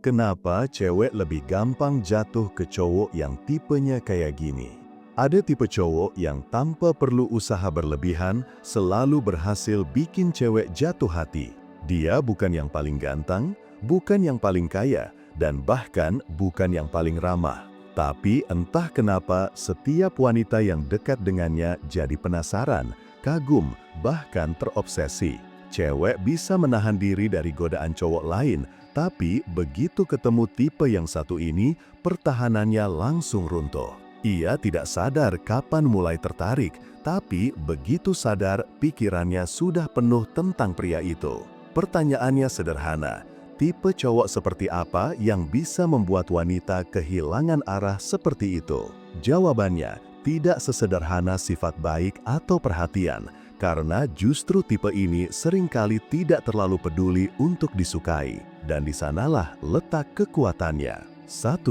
Kenapa cewek lebih gampang jatuh ke cowok yang tipenya kayak gini? Ada tipe cowok yang tanpa perlu usaha berlebihan selalu berhasil bikin cewek jatuh hati. Dia bukan yang paling ganteng, bukan yang paling kaya, dan bahkan bukan yang paling ramah. Tapi entah kenapa setiap wanita yang dekat dengannya jadi penasaran, kagum, bahkan terobsesi. Cewek bisa menahan diri dari godaan cowok lain, tapi begitu ketemu tipe yang satu ini, pertahanannya langsung runtuh. Ia tidak sadar kapan mulai tertarik, tapi begitu sadar pikirannya sudah penuh tentang pria itu. Pertanyaannya sederhana, tipe cowok seperti apa yang bisa membuat wanita kehilangan arah seperti itu? Jawabannya, tidak sesederhana sifat baik atau perhatian, karena justru tipe ini seringkali tidak terlalu peduli untuk disukai. Dan di sanalah letak kekuatannya. 1.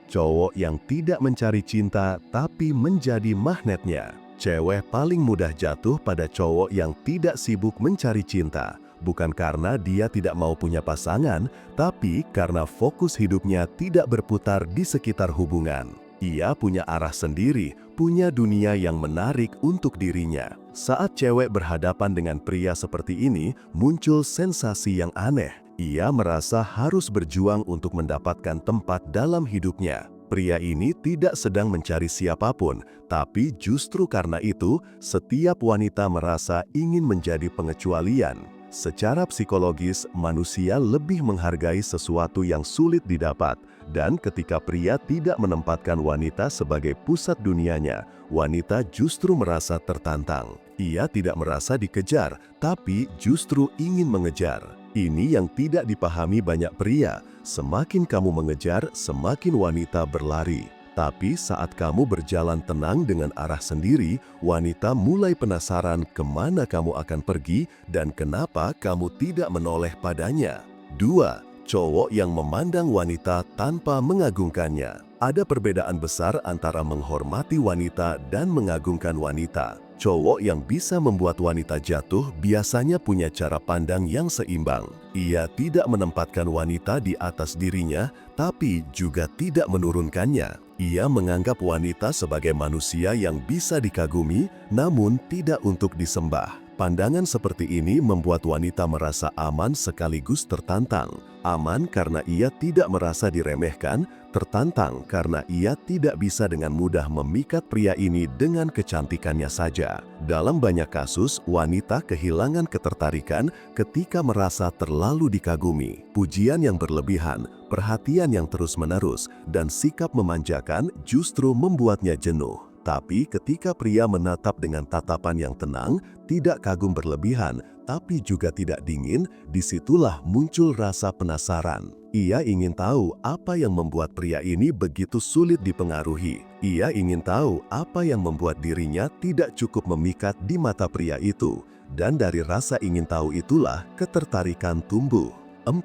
Cowok yang tidak mencari cinta tapi menjadi magnetnya. Cewek paling mudah jatuh pada cowok yang tidak sibuk mencari cinta. Bukan karena dia tidak mau punya pasangan, tapi karena fokus hidupnya tidak berputar di sekitar hubungan. Ia punya arah sendiri, punya dunia yang menarik untuk dirinya. Saat cewek berhadapan dengan pria seperti ini, muncul sensasi yang aneh. Ia merasa harus berjuang untuk mendapatkan tempat dalam hidupnya. Pria ini tidak sedang mencari siapapun, tapi justru karena itu, setiap wanita merasa ingin menjadi pengecualian. Secara psikologis, manusia lebih menghargai sesuatu yang sulit didapat, dan ketika pria tidak menempatkan wanita sebagai pusat dunianya, wanita justru merasa tertantang. Ia tidak merasa dikejar, tapi justru ingin mengejar. Ini yang tidak dipahami banyak pria. Semakin kamu mengejar, semakin wanita berlari. Tapi saat kamu berjalan tenang dengan arah sendiri, wanita mulai penasaran kemana kamu akan pergi dan kenapa kamu tidak menoleh padanya. 2. Cowok yang memandang wanita tanpa mengagungkannya. Ada perbedaan besar antara menghormati wanita dan mengagungkan wanita. Cowok yang bisa membuat wanita jatuh biasanya punya cara pandang yang seimbang. Ia tidak menempatkan wanita di atas dirinya, tapi juga tidak menurunkannya. Ia menganggap wanita sebagai manusia yang bisa dikagumi, namun tidak untuk disembah. Pandangan seperti ini membuat wanita merasa aman sekaligus tertantang. Aman karena ia tidak merasa diremehkan, tertantang karena ia tidak bisa dengan mudah memikat pria ini dengan kecantikannya saja. Dalam banyak kasus, wanita kehilangan ketertarikan ketika merasa terlalu dikagumi. Pujian yang berlebihan, perhatian yang terus-menerus, dan sikap memanjakan justru membuatnya jenuh. Tapi ketika pria menatap dengan tatapan yang tenang, tidak kagum berlebihan, tapi juga tidak dingin, disitulah muncul rasa penasaran. Ia ingin tahu apa yang membuat pria ini begitu sulit dipengaruhi. Ia ingin tahu apa yang membuat dirinya tidak cukup memikat di mata pria itu. Dan dari rasa ingin tahu itulah ketertarikan tumbuh. 4.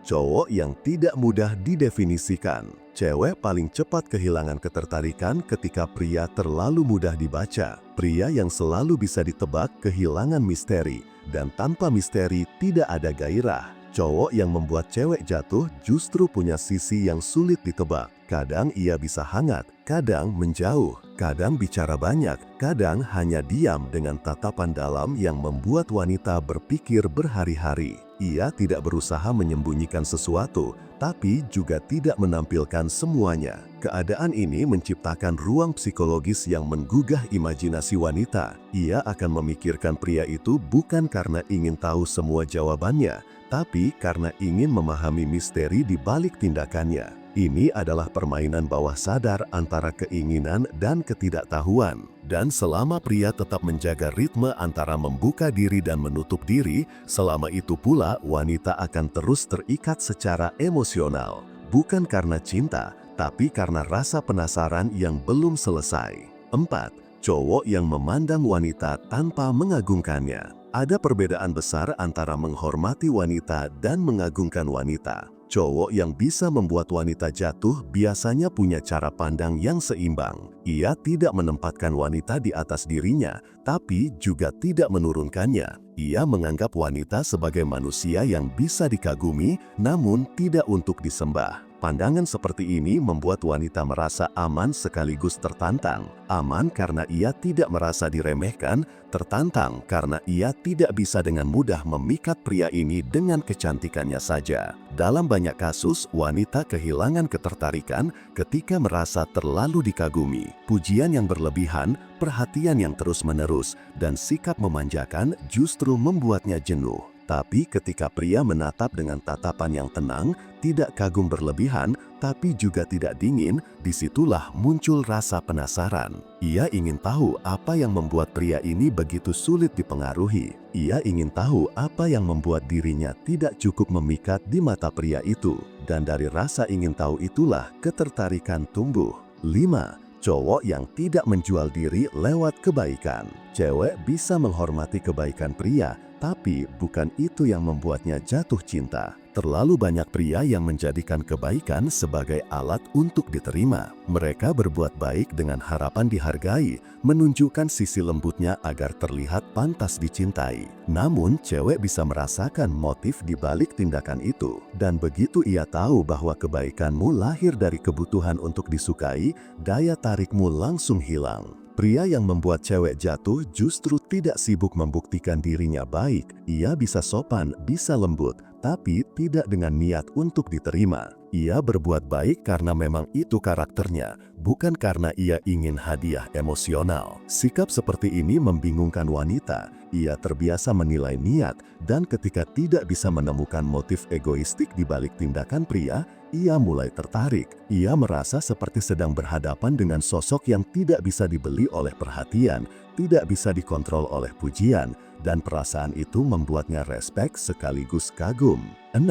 Cowok yang tidak mudah didefinisikan. Cewek paling cepat kehilangan ketertarikan ketika pria terlalu mudah dibaca. Pria yang selalu bisa ditebak kehilangan misteri, dan tanpa misteri tidak ada gairah. Cowok yang membuat cewek jatuh justru punya sisi yang sulit ditebak. Kadang ia bisa hangat, kadang menjauh, kadang bicara banyak, kadang hanya diam dengan tatapan dalam yang membuat wanita berpikir berhari-hari. Ia tidak berusaha menyembunyikan sesuatu, tapi juga tidak menampilkan semuanya. Keadaan ini menciptakan ruang psikologis yang menggugah imajinasi wanita. Ia akan memikirkan pria itu bukan karena ingin tahu semua jawabannya, tapi karena ingin memahami misteri di balik tindakannya. Ini adalah permainan bawah sadar antara keinginan dan ketidaktahuan. Dan selama pria tetap menjaga ritme antara membuka diri dan menutup diri, selama itu pula wanita akan terus terikat secara emosional. Bukan karena cinta, tapi karena rasa penasaran yang belum selesai. 4. Cowok yang memandang wanita tanpa mengagungkannya. Ada perbedaan besar antara menghormati wanita dan mengagungkan wanita. Cowok yang bisa membuat wanita jatuh biasanya punya cara pandang yang seimbang. Ia tidak menempatkan wanita di atas dirinya, tapi juga tidak menurunkannya. Ia menganggap wanita sebagai manusia yang bisa dikagumi, namun tidak untuk disembah. Pandangan seperti ini membuat wanita merasa aman sekaligus tertantang. Aman karena ia tidak merasa diremehkan, tertantang karena ia tidak bisa dengan mudah memikat pria ini dengan kecantikannya saja. Dalam banyak kasus, wanita kehilangan ketertarikan ketika merasa terlalu dikagumi. Pujian yang berlebihan, perhatian yang terus-menerus, dan sikap memanjakan justru membuatnya jenuh. Tapi ketika pria menatap dengan tatapan yang tenang, tidak kagum berlebihan, tapi juga tidak dingin, disitulah muncul rasa penasaran. Ia ingin tahu apa yang membuat pria ini begitu sulit dipengaruhi. Ia ingin tahu apa yang membuat dirinya tidak cukup memikat di mata pria itu. Dan dari rasa ingin tahu itulah ketertarikan tumbuh. 5. Cowok yang tidak menjual diri lewat kebaikan. Cewek bisa menghormati kebaikan pria, tapi bukan itu yang membuatnya jatuh cinta. Terlalu banyak pria yang menjadikan kebaikan sebagai alat untuk diterima. Mereka berbuat baik dengan harapan dihargai, menunjukkan sisi lembutnya agar terlihat pantas dicintai. Namun, cewek bisa merasakan motif di balik tindakan itu. Dan begitu ia tahu bahwa kebaikanmu lahir dari kebutuhan untuk disukai, daya tarikmu langsung hilang. Pria yang membuat cewek jatuh justru tidak sibuk membuktikan dirinya baik. Ia bisa sopan, bisa lembut, tapi tidak dengan niat untuk diterima. Ia berbuat baik karena memang itu karakternya, bukan karena ia ingin hadiah emosional. Sikap seperti ini membingungkan wanita. Ia terbiasa menilai niat, dan ketika tidak bisa menemukan motif egoistik di balik tindakan pria, ia mulai tertarik. Ia merasa seperti sedang berhadapan dengan sosok yang tidak bisa dibeli oleh perhatian, tidak bisa dikontrol oleh pujian, dan perasaan itu membuatnya respek sekaligus kagum. 6.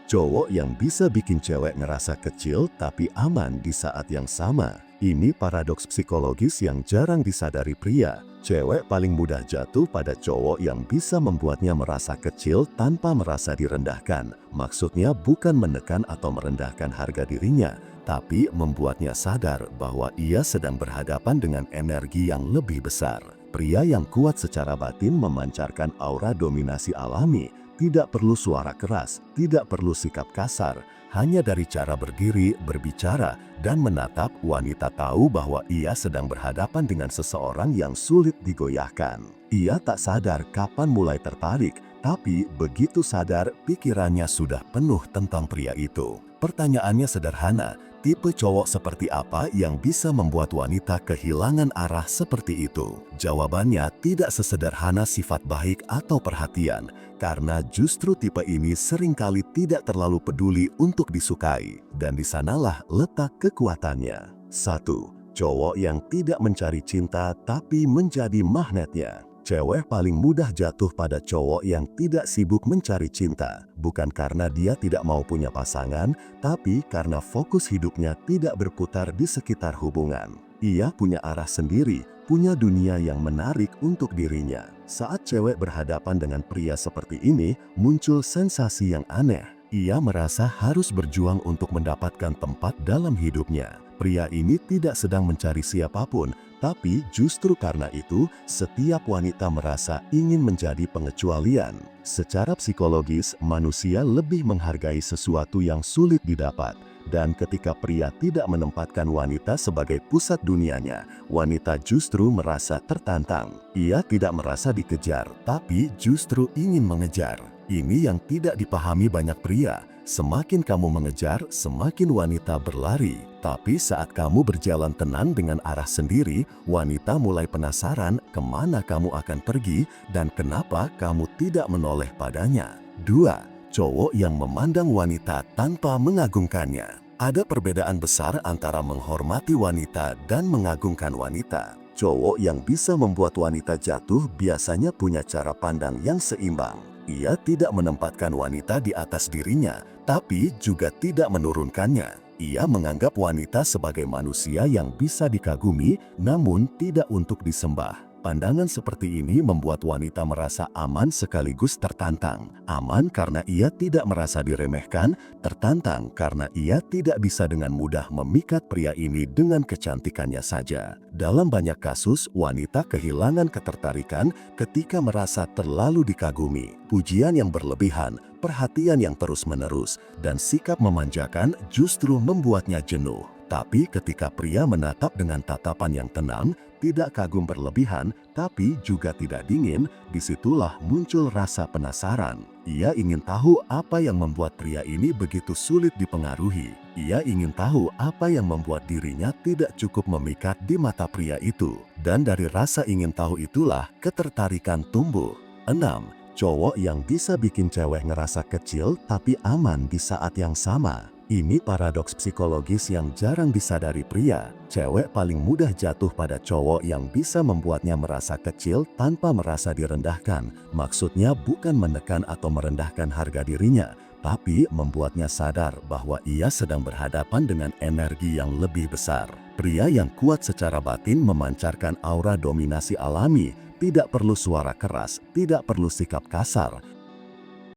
Cowok yang bisa bikin cewek ngerasa kecil tapi aman di saat yang sama. Ini paradoks psikologis yang jarang disadari pria. Cewek paling mudah jatuh pada cowok yang bisa membuatnya merasa kecil tanpa merasa direndahkan. Maksudnya bukan menekan atau merendahkan harga dirinya, tapi membuatnya sadar bahwa ia sedang berhadapan dengan energi yang lebih besar. Pria yang kuat secara batin memancarkan aura dominasi alami. Tidak perlu suara keras, tidak perlu sikap kasar. Hanya dari cara berdiri, berbicara, dan menatap, wanita tahu bahwa ia sedang berhadapan dengan seseorang yang sulit digoyahkan. Ia tak sadar kapan mulai tertarik, tapi begitu sadar, pikirannya sudah penuh tentang pria itu. Pertanyaannya sederhana, tipe cowok seperti apa yang bisa membuat wanita kehilangan arah seperti itu? Jawabannya tidak sesederhana sifat baik atau perhatian, karena justru tipe ini seringkali tidak terlalu peduli untuk disukai, dan di sanalah letak kekuatannya. 1. Cowok yang tidak mencari cinta tapi menjadi magnetnya. Cewek paling mudah jatuh pada cowok yang tidak sibuk mencari cinta, bukan karena dia tidak mau punya pasangan, tapi karena fokus hidupnya tidak berputar di sekitar hubungan. Ia punya arah sendiri, punya dunia yang menarik untuk dirinya. Saat cewek berhadapan dengan pria seperti ini, muncul sensasi yang aneh. Ia merasa harus berjuang untuk mendapatkan tempat dalam hidupnya. Pria ini tidak sedang mencari siapapun, tapi justru karena itu, setiap wanita merasa ingin menjadi pengecualian. Secara psikologis, manusia lebih menghargai sesuatu yang sulit didapat. Dan ketika pria tidak menempatkan wanita sebagai pusat dunianya, wanita justru merasa tertantang. Ia tidak merasa dikejar, tapi justru ingin mengejar. Ini yang tidak dipahami banyak pria. Semakin kamu mengejar, semakin wanita berlari. Tapi saat kamu berjalan tenang dengan arah sendiri, wanita mulai penasaran kemana kamu akan pergi dan kenapa kamu tidak menoleh padanya. 2. Cowok yang memandang wanita tanpa mengagungkannya. Ada perbedaan besar antara menghormati wanita dan mengagungkan wanita. Cowok yang bisa membuat wanita jatuh biasanya punya cara pandang yang seimbang. Ia tidak menempatkan wanita di atas dirinya, tapi juga tidak menurunkannya. Ia menganggap wanita sebagai manusia yang bisa dikagumi, namun tidak untuk disembah. Pandangan seperti ini membuat wanita merasa aman sekaligus tertantang. Aman karena ia tidak merasa diremehkan, tertantang karena ia tidak bisa dengan mudah memikat pria ini dengan kecantikannya saja. Dalam banyak kasus, wanita kehilangan ketertarikan ketika merasa terlalu dikagumi. Pujian yang berlebihan, perhatian yang terus-menerus, dan sikap memanjakan justru membuatnya jenuh. Tapi ketika pria menatap dengan tatapan yang tenang, tidak kagum berlebihan, tapi juga tidak dingin, disitulah muncul rasa penasaran. Ia ingin tahu apa yang membuat pria ini begitu sulit dipengaruhi. Ia ingin tahu apa yang membuat dirinya tidak cukup memikat di mata pria itu. Dan dari rasa ingin tahu itulah ketertarikan tumbuh. 6. Cowok yang bisa bikin cewek ngerasa kecil tapi aman di saat yang sama. Ini paradoks psikologis yang jarang disadari pria. Cewek paling mudah jatuh pada cowok yang bisa membuatnya merasa kecil tanpa merasa direndahkan. Maksudnya bukan menekan atau merendahkan harga dirinya, tapi membuatnya sadar bahwa ia sedang berhadapan dengan energi yang lebih besar. Pria yang kuat secara batin memancarkan aura dominasi alami. Tidak perlu suara keras, tidak perlu sikap kasar,